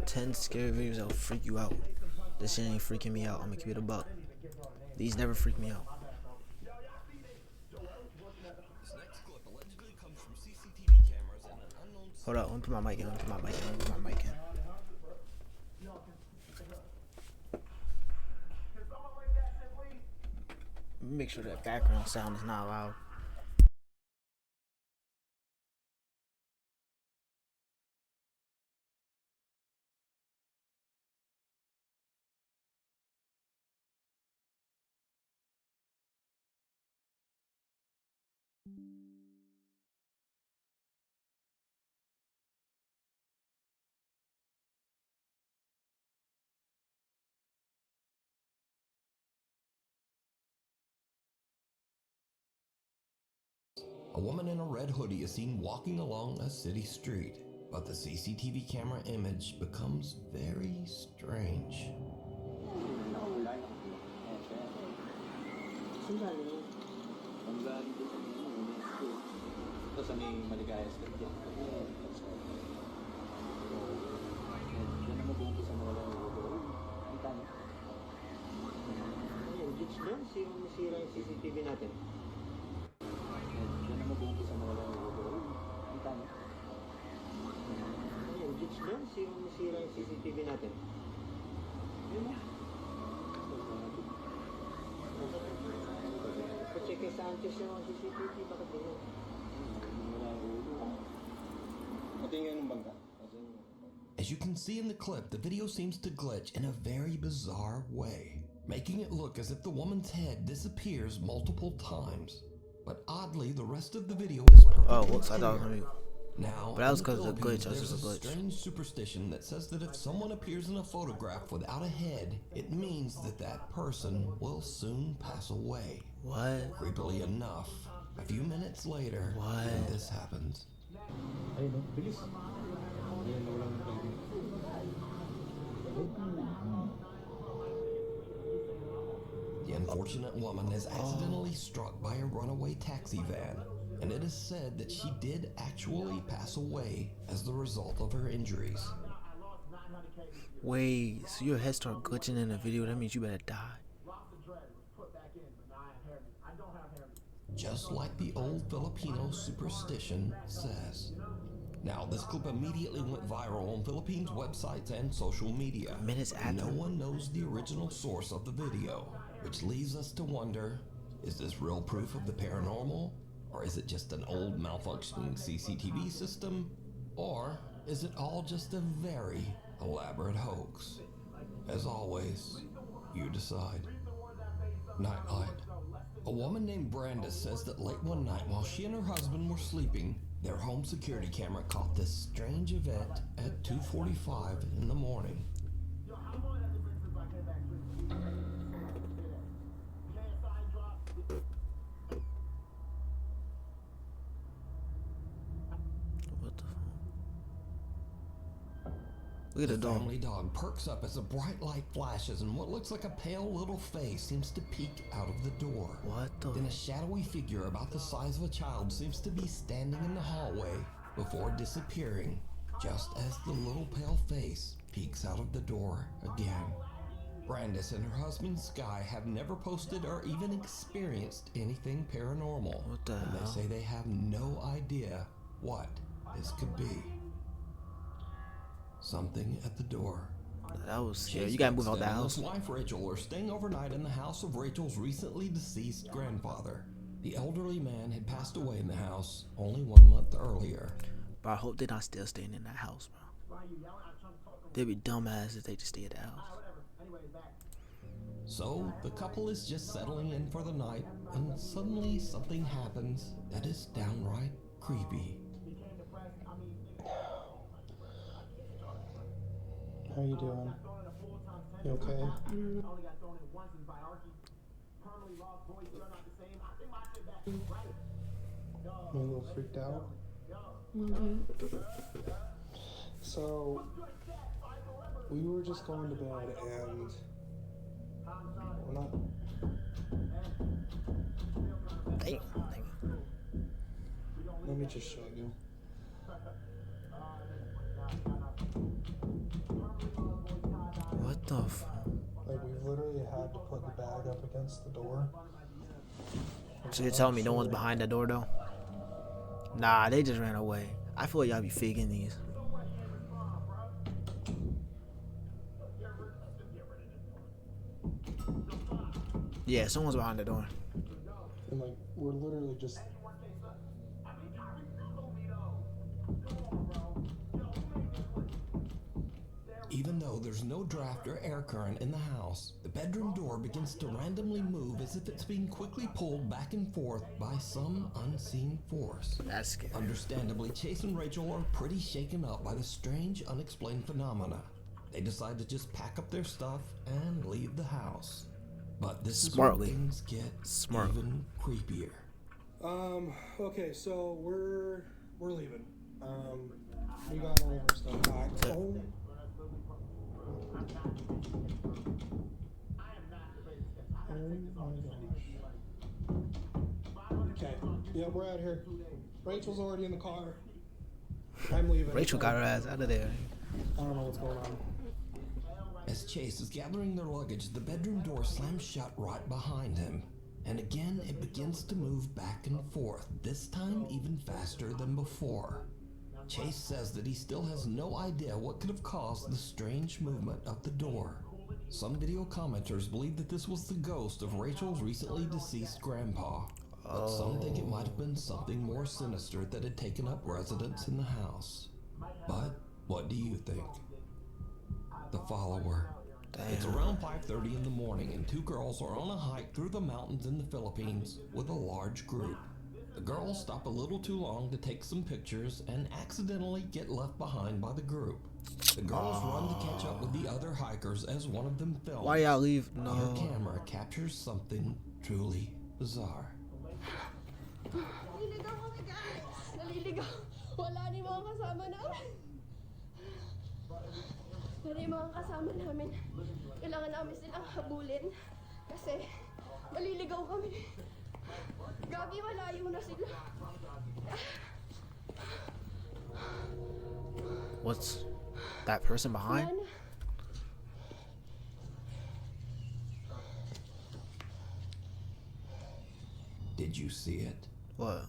10 scary videos that'll freak you out. This shit ain't freaking me out. I'm gonna keep it a buck. These never freak me out. Hold up, let me put my mic in. Make sure that background sound is not loud. A woman in a red hoodie is seen walking along a city street, but the CCTV camera image becomes very strange. As you can see in the clip, the video seems to glitch in a very bizarre way, making it look as if the woman's head disappears multiple times. But oddly, the rest of the video is perfectly Oh, whoops, I thought I was clear. gonna mute. Now, But that was in the because of the glitch. Philippines, That was there's just a glitch. strange superstition that says that if someone appears in a photograph without a head, it means that that person will soon pass away. What? Creepily enough, a few minutes later, What? this happens. The unfortunate woman is accidentally struck by a runaway taxi van, and it is said that she did actually pass away as the result of her injuries. Wait, so your head start glitching in the video? That means you better die. Just like the old Filipino superstition says. Now, this clip immediately went viral on Philippines websites and social media. Minutes after. No one knows the original source of the video, which leaves us to wonder, is this real proof of the paranormal? Or is it just an old malfunctioning CCTV system? Or is it all just a very elaborate hoax? As always, you decide. Nightlight. A woman named Brandis says that late one night while she and her husband were sleeping, their home security camera caught this strange event at 2:45 in the morning. What the fuck? Look at The the dog. family dog perks up as a bright light flashes and what looks like a pale little face seems to peek out of the door. What the? Then a shadowy figure about the size of a child seems to be standing in the hallway before disappearing, just as the little pale face peeks out of the door again. Brandis and her husband Sky have never posted or even experienced anything paranormal. What the and hell? they say they have no idea what this could be. Something at the door. That was scary. Chase You gotta move out the Buxton and house. his wife Rachel are staying overnight in the house of Rachel's recently deceased grandfather. The elderly man had passed away in the house only 1 month earlier. Bro, I hope they're not still staying in that house, bro. They'd be dumbass if they just stay at the house. So the couple is just settling in for the night when suddenly something happens that is downright creepy. How you doing? You okay? You a little freaked out? So, we were just going to bed and we're not... Dang. Let me just show you. Stuff. Like, we literally had to put the bag up against the door. So you're telling me no one's behind the door though? Nah, they just ran away. I feel like y'all be faking these. Yeah, someone's behind the door. And, like, we're literally just... Even though there's no draft or air current in the house, the bedroom door begins to randomly move as if it's being quickly pulled back and forth by some unseen force. That's scary. Understandably, Chase and Rachel are pretty shaken up by the strange, unexplained phenomena. They decide to just pack up their stuff and leave the house. But this Smartly. is when things get even creepier. Okay, so we're leaving. We got all of our stuff packed. Oh. Oh my gosh. Okay, yeah, we're out here. Rachel's already in the car. I'm leaving. Rachel got her ass out of there. I don't know what's going on. As Chase is gathering their luggage, the bedroom door slams shut right behind him. And again, it begins to move back and forth, this time even faster than before. Chase says that he still has no idea what could have caused the strange movement of the door. Some video commenters believe that this was the ghost of Rachel's recently deceased grandpa, but some think it might have been something more sinister that had taken up residence in the house. But what do you think? The follower. Damn. It's around 5:30 in the morning and two girls are on a hike through the mountains in the Philippines with a large group. The girls stop a little too long to take some pictures and accidentally get left behind by the group. The girls run to catch up with the other hikers as one of them films. Why y'all leave? No. Her camera captures something truly bizarre. Naliligaw kami, guys! Naliligaw! Wala ni mga kasama namin! Wala yung mga kasama namin. Kailangan namin silang habulin kasi maliligaw kami. Gagi, malayo na sila. What's that person behind? Wala na. Did you see it? What?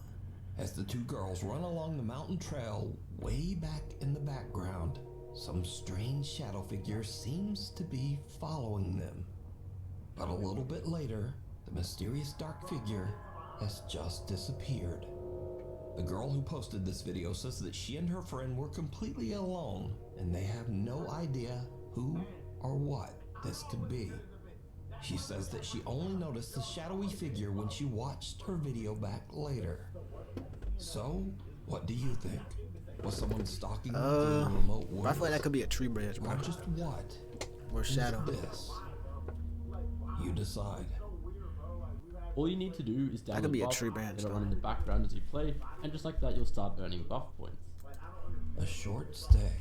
As the two girls run along the mountain trail, way back in the background, some strange shadow figure seems to be following them. But a little bit later, the mysterious dark figure has just disappeared. The girl who posted this video says that she and her friend were completely alone and they have no idea who or what this could be. She says that she only noticed the shadowy figure when she watched her video back later. So, what do you think? Was someone stalking them through the remote woods? I feel like that could be a tree branch, bro. Or just what? Or shadow. Is this? You decide. All you need to do is download could be a buff, tree branch, let it though. run in the background as you play, and just like that you'll start earning buff points. A short stay.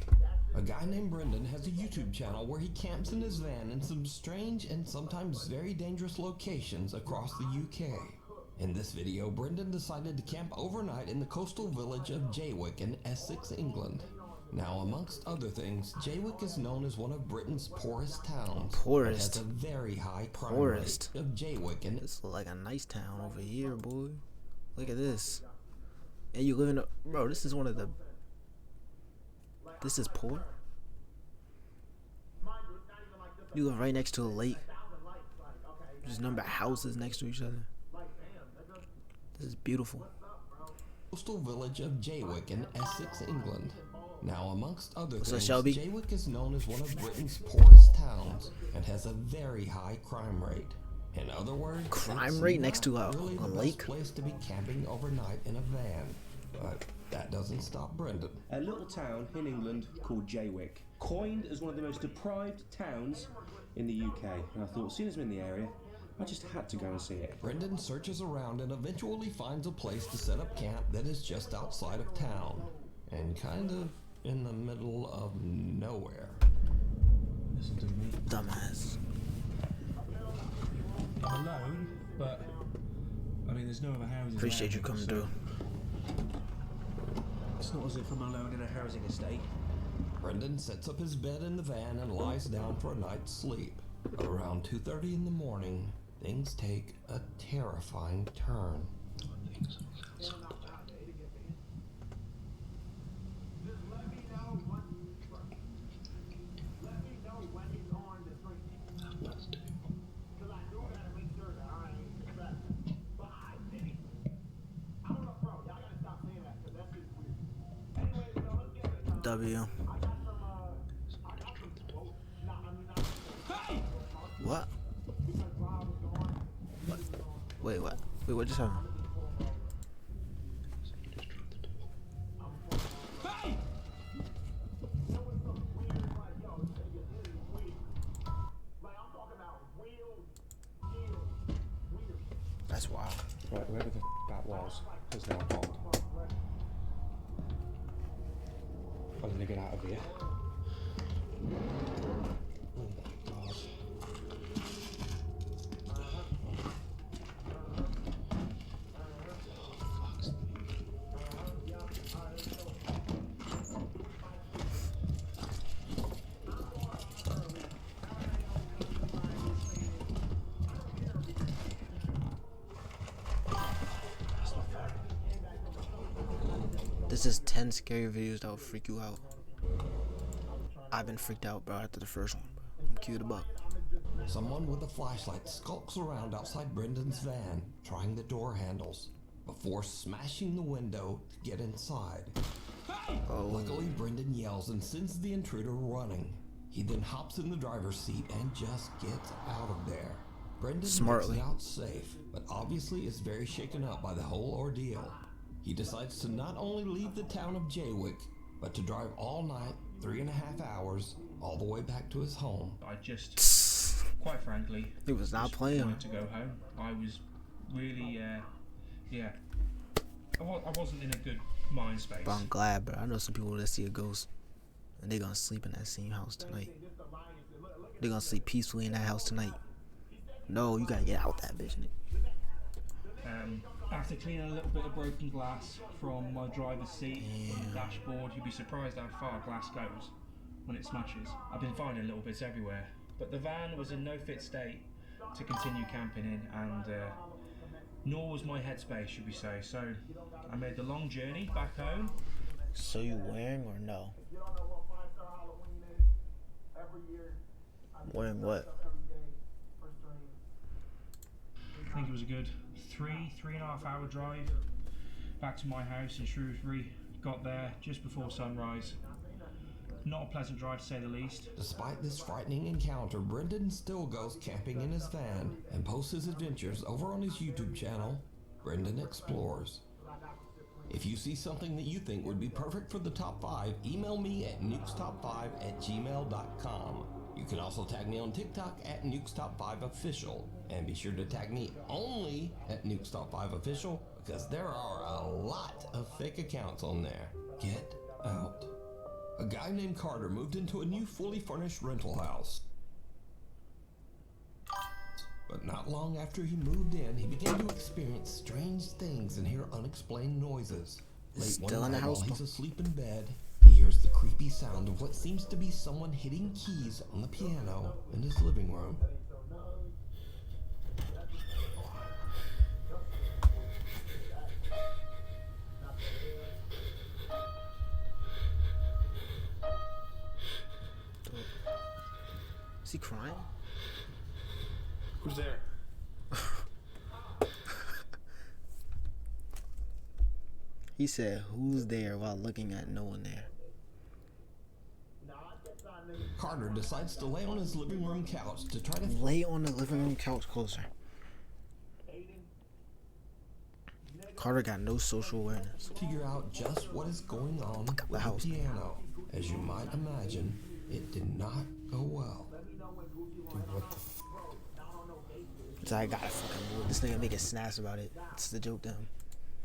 A guy named Brendan has a YouTube channel where he camps in his van in some strange and sometimes very dangerous locations across the UK. In this video, Brendan decided to camp overnight in the coastal village of Jaywick in Essex, England. Now, amongst other things, Jaywick is known as one of Britain's poorest towns. Poorest? It has a very high crime Poorest? rate of Jaywick, and This is like a nice town over here, boy. Look at this. And you live in a... Bro, this is one of the... This is poor? You live right next to a lake. There's a number of houses next to each other. This is beautiful. coastal village of Jaywick in Essex, England. Now, amongst other So, things, Shelby? Jaywick is known as one of Britain's poorest towns and has a very high crime rate. In other words, Crime it's rate not next to a really the best lake? place to be camping overnight in a van. But that doesn't stop Brendan. A little town in England called Jaywick, coined as one of the most deprived towns in the UK. And I thought, as soon as I'm in the area, I just had to go and see it. Brendan searches around and eventually finds a place to set up camp that is just outside of town and kind of in the middle of nowhere. Listen to me. Dumbass. I'm alone, but I mean, there's no other houses. Appreciate you coming through. It's not as if I'm alone in a housing estate. Brendan sets up his bed in the van and lies down for a night's sleep. But around 2:30 in the morning, things take a terrifying turn. W. What? What? Wait, what? Wait, what just happened? That's wild. Right, whoever the that was has now gone. I'm gonna get out of here. Oh God. This is 10 scary videos that will freak you out. I've been freaked out, bro, after the first one, bro. I'm cute about. Someone with a flashlight skulks around outside Brendan's van, trying the door handles, before smashing the window to get inside. Oh. Luckily, Brendan yells and sends the intruder running. He then hops in the driver's seat and just gets out of there. Brendan Smartly. makes it out safe, but obviously is very shaken up by the whole ordeal. He decides to not only leave the town of Jaywick, but to drive all night, 3.5 hours, all the way back to his home. I just, quite frankly, He was not just playing. wanted to go home. I was really, yeah. I wasn't in a good mind space. But I'm glad, bro. I know some people that see a ghost and they gonna sleep in that same house tonight. They gonna sleep peacefully in that house tonight. No, you gotta get out that bitch. After cleaning a little bit of broken glass from my driver's seat and dashboard, you'd be surprised how far glass goes when it smashes. I've been finding little bits everywhere, but the van was in no fit state to continue camping in, and nor was my headspace, should we say. So I made the long journey back home. So you wearing or no? Wearing what? I think it was a good 3.5 hour drive back to my house in Shrewsbury. Got there just before sunrise. Not a pleasant drive to say the least. Despite this frightening encounter, Brendan still goes camping in his van and posts his adventures over on his YouTube channel, Brendan Explores. If you see something that you think would be perfect for the top 5, email me at nukestop5@gmail.com. You can also tag me on TikTok at nukestop5official, and be sure to tag me only at nukestop5official because there are a lot of fake accounts on there. Get out. A guy named Carter moved into a new fully furnished rental house. But not long after he moved in, he began to experience strange things and hear unexplained noises. Late Still one in the night house, while bro? he's asleep in bed, he hears the creepy sound of what seems to be someone hitting keys on the piano in his living room. Is he crying? Who's there? He said, "Who's there?" while looking at no one there. Carter decides to lay on his living room couch to try to Lay on the living room couch closer. Carter got no social awareness. figure out just what is going on with the house. piano. As you might imagine, it did not go well. Dude, what the f? So I gotta fucking move. This nigga making snaps about it. It's the joke to him.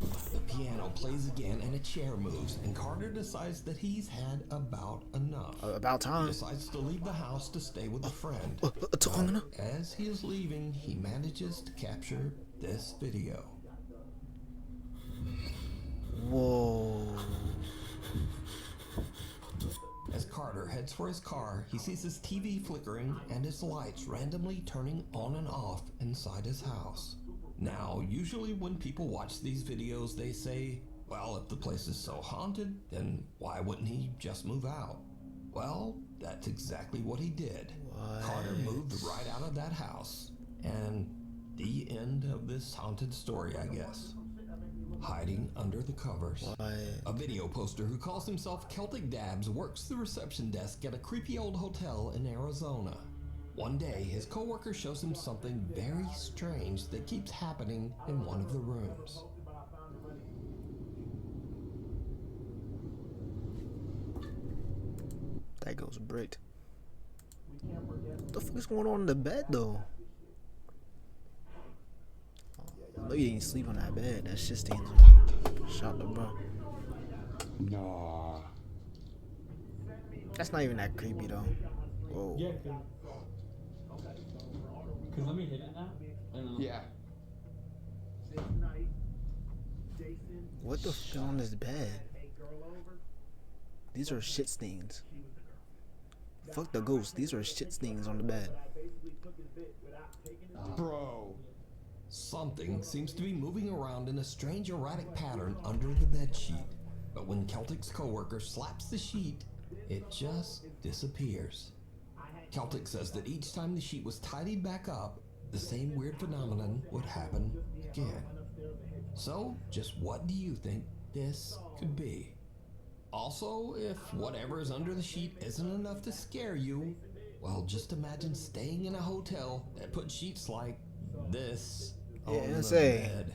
The piano plays again and a chair moves, and Carter decides that he's had about enough. About He time. decides to leave the house to stay with a friend. It's long enough. As he is leaving, he manages to capture this video. Whoa. As Carter heads for his car, he sees his TV flickering and his lights randomly turning on and off inside his house. Now, usually when people watch these videos, they say, well, if the place is so haunted, then why wouldn't he just move out? Well, that's exactly what he did. What? Carter moved right out of that house. And the end of this haunted story, I guess. Hiding under the covers. What? A video poster who calls himself Celtic Dabs works the reception desk at a creepy old hotel in Arizona. One day, his coworker shows him something very strange that keeps happening in one of the rooms. That goes bricked. What the fuck is going on in the bed though? I know you didn't sleep on that bed. That shit stains. Shut up, bro. Nah. That's not even that creepy though. Whoa. Yeah, cause let me hit it now. Yeah. What the fuck is on this bed? These are shit stains. Fuck the ghost. These are shit stains on the bed. Bro. Something seems to be moving around in a strange erratic pattern under the bed sheet. But when Celtic's coworker slaps the sheet, it just disappears. Celtic says that each time the sheet was tidied back up, the same weird phenomenon would happen again. So, just what do you think this could be? Also, if whatever is under the sheet isn't enough to scare you, well, just imagine staying in a hotel that put sheets like this on the bed.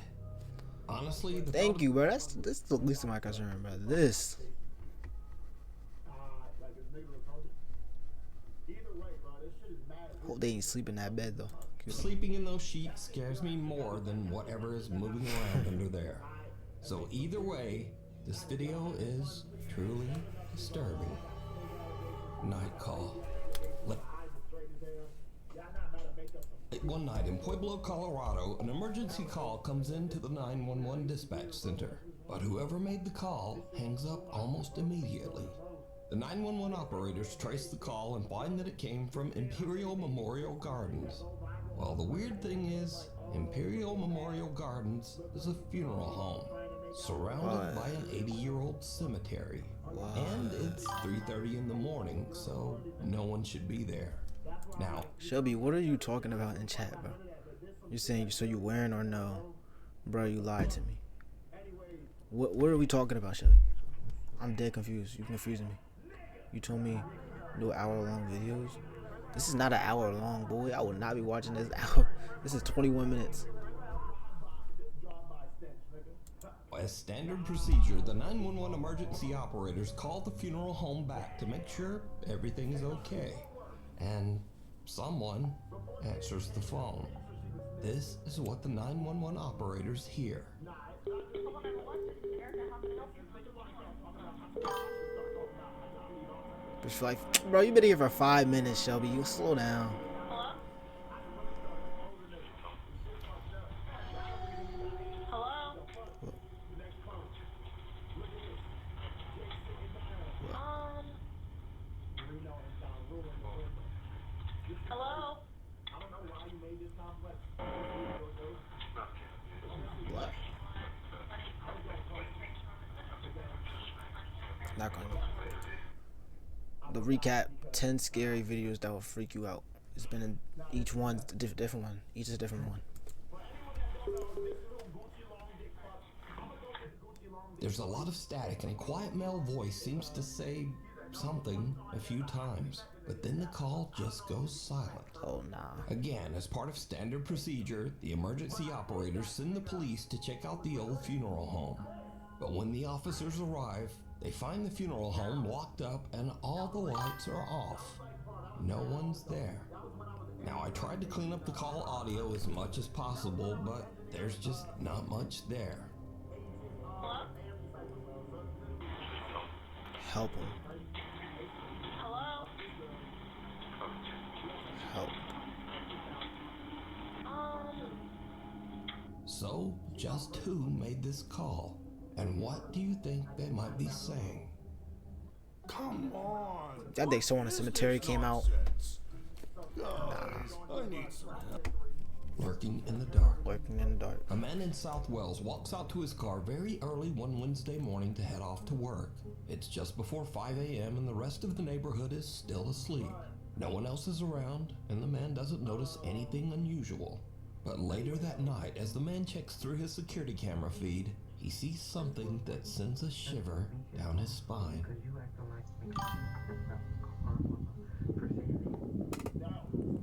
Honestly, Thank you, bro. That's the least of my concern, bro. This. Hope they ain't sleep in that bed though. sleeping in those sheets scares me more than whatever is moving around under there. So either way, this video is truly disturbing. Night call. One night in Pueblo, Colorado, an emergency call comes into the 911 dispatch center, but whoever made the call hangs up almost immediately. The 911 operators trace the call and find that it came from Imperial Memorial Gardens. Well, the weird thing is, Imperial Memorial Gardens is a funeral home, surrounded by an 80-year-old cemetery. And it's 3:30 in the morning, so no one should be there. Now, Shelby, what are you talking about in chat, bro? You're saying so you wearing or no? Bro, you lied to me. What are we talking about, Shelby? I'm dead confused. You're confusing me. You told me do hour-long videos. This is not an hour long, boy. I will not be watching this hour. This is 21 minutes. As standard procedure, the 911 emergency operators call the funeral home back to make sure everything is okay. And someone answers the phone. This is what the 911 operators hear. Just like, bro, you've been here for 5 minutes, Shelby. You slow down. Not gonna. The recap 10 scary videos that will freak you out. It's been in each one's a different one. Each is a different one. There's a lot of static and a quiet male voice seems to say something a few times, but then the call just goes silent. Oh nah. Again, as part of standard procedure, the emergency operators send the police to check out the old funeral home. But when the officers arrive, they find the funeral home locked up and all the lights are off. No one's there. Now, I tried to clean up the call audio as much as possible, but there's just not much there. Help him. Hello? Help. So, just who made this call? And what do you think they might be saying? Come on. That day someone in the cemetery came out. Lurking in the dark. Lurking in the dark. A man in South Wales walks out to his car very early one Wednesday morning to head off to work. It's just before 5 a.m. and the rest of the neighborhood is still asleep. No one else is around, and the man doesn't notice anything unusual. But later that night, as the man checks through his security camera feed, he sees something that sends a shiver down his spine.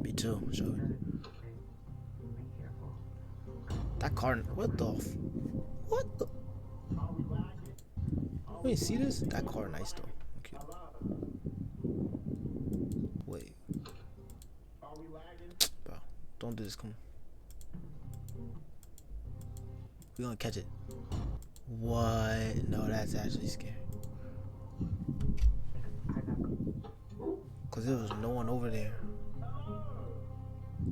Me too, Joey. That car, what the? Wait, see this? That car nice though. Okay. Wait. Bro, don't do this, come on. We gonna catch it. What? No, that's actually scary. Cause there was no one over there.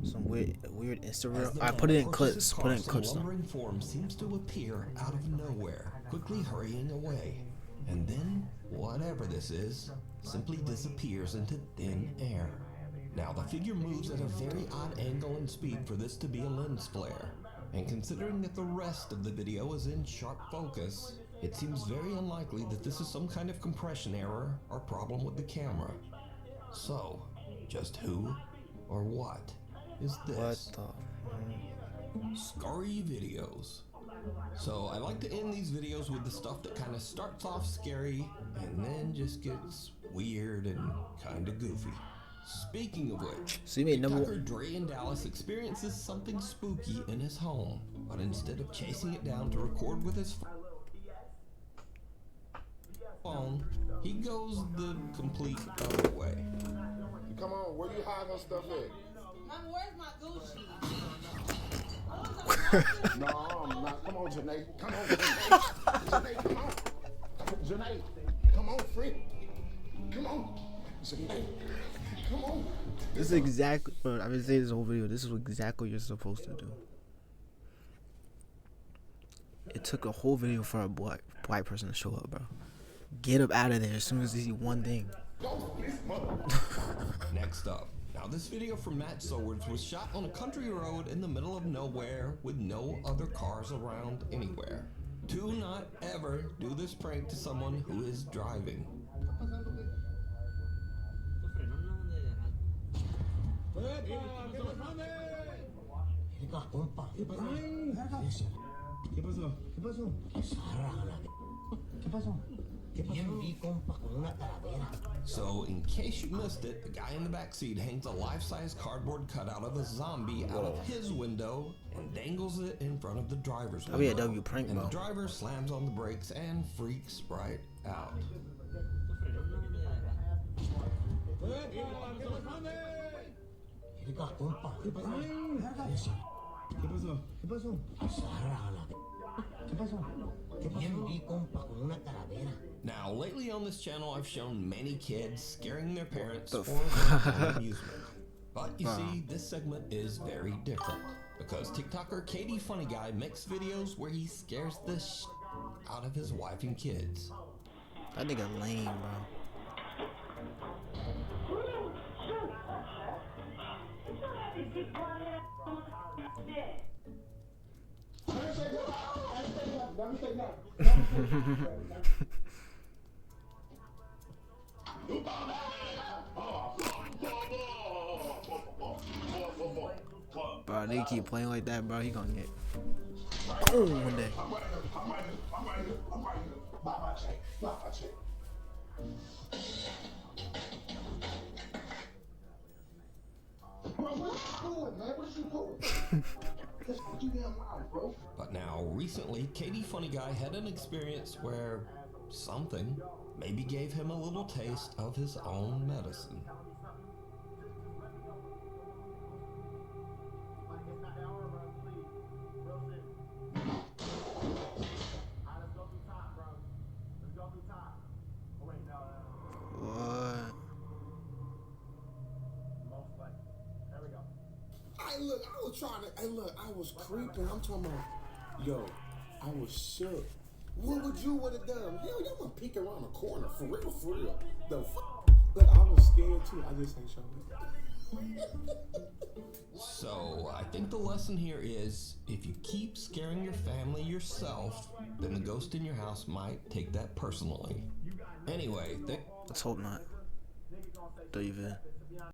Some weird Instagram. I put it in clips. Put it in clips. Lumbering form seems to appear out of nowhere, quickly hurrying away, and then whatever this is simply disappears into thin air. Now the figure moves at a very odd angle and speed for this to be a lens flare, and considering that the rest of the video is in sharp focus, it seems very unlikely that this is some kind of compression error or problem with the camera. So, just who or what is this? What the? Scary videos. So I like to end these videos with the stuff that kind of starts off scary and then just gets weird and kind of goofy. Speaking of which, So you made number TikToker Dre in Dallas experiences something spooky in his home, but instead of chasing it down to record with his phone, he goes the complete other way. Come on, where you hide her stuff at? Mama, where's my Gucci? No, I'm not. Come on, Janae. Come on, Janae. Janae, come on. Janae, come on, friend. Come on. Janae, come on. This is exactly. Bro, I've been saying this whole video. This is exactly what you're supposed to do. It took a whole video for a black person to show up, bro. Get up out of there as soon as they see one thing. Next up. Now this video from Matt Sowards was shot on a country road in the middle of nowhere with no other cars around anywhere. Do not ever do this prank to someone who is driving. So, in case you missed it, the guy in the backseat hangs a life-size cardboard cutout of a zombie out of his window and dangles it in front of the driver's window. That'd be a W prank, and bro. the driver slams on the brakes and freaks right out. Now, lately on this channel, I've shown many kids scaring their parents for their own amusement. But you see, this segment is very different because TikToker Katie Funny Guy makes videos where he scares the out of his wife and kids. That nigga lame, bro. Bro, they keep playing like that, bro. He gonna get one day. But now, recently, Katie Funny Guy had an experience where something maybe gave him a little taste of his own medicine. What? Look, I was trying to. Hey, look, I was creeping. I'm talking about, yo, I was shook. What would you would have done? Hell, you want to peek around the corner for real, for real. The fuck? Look, I was scared too. I just ain't show it. So, I think the lesson here is, if you keep scaring your family yourself, then the ghost in your house might take that personally. Anyway, Let's hope not. Dmvmali.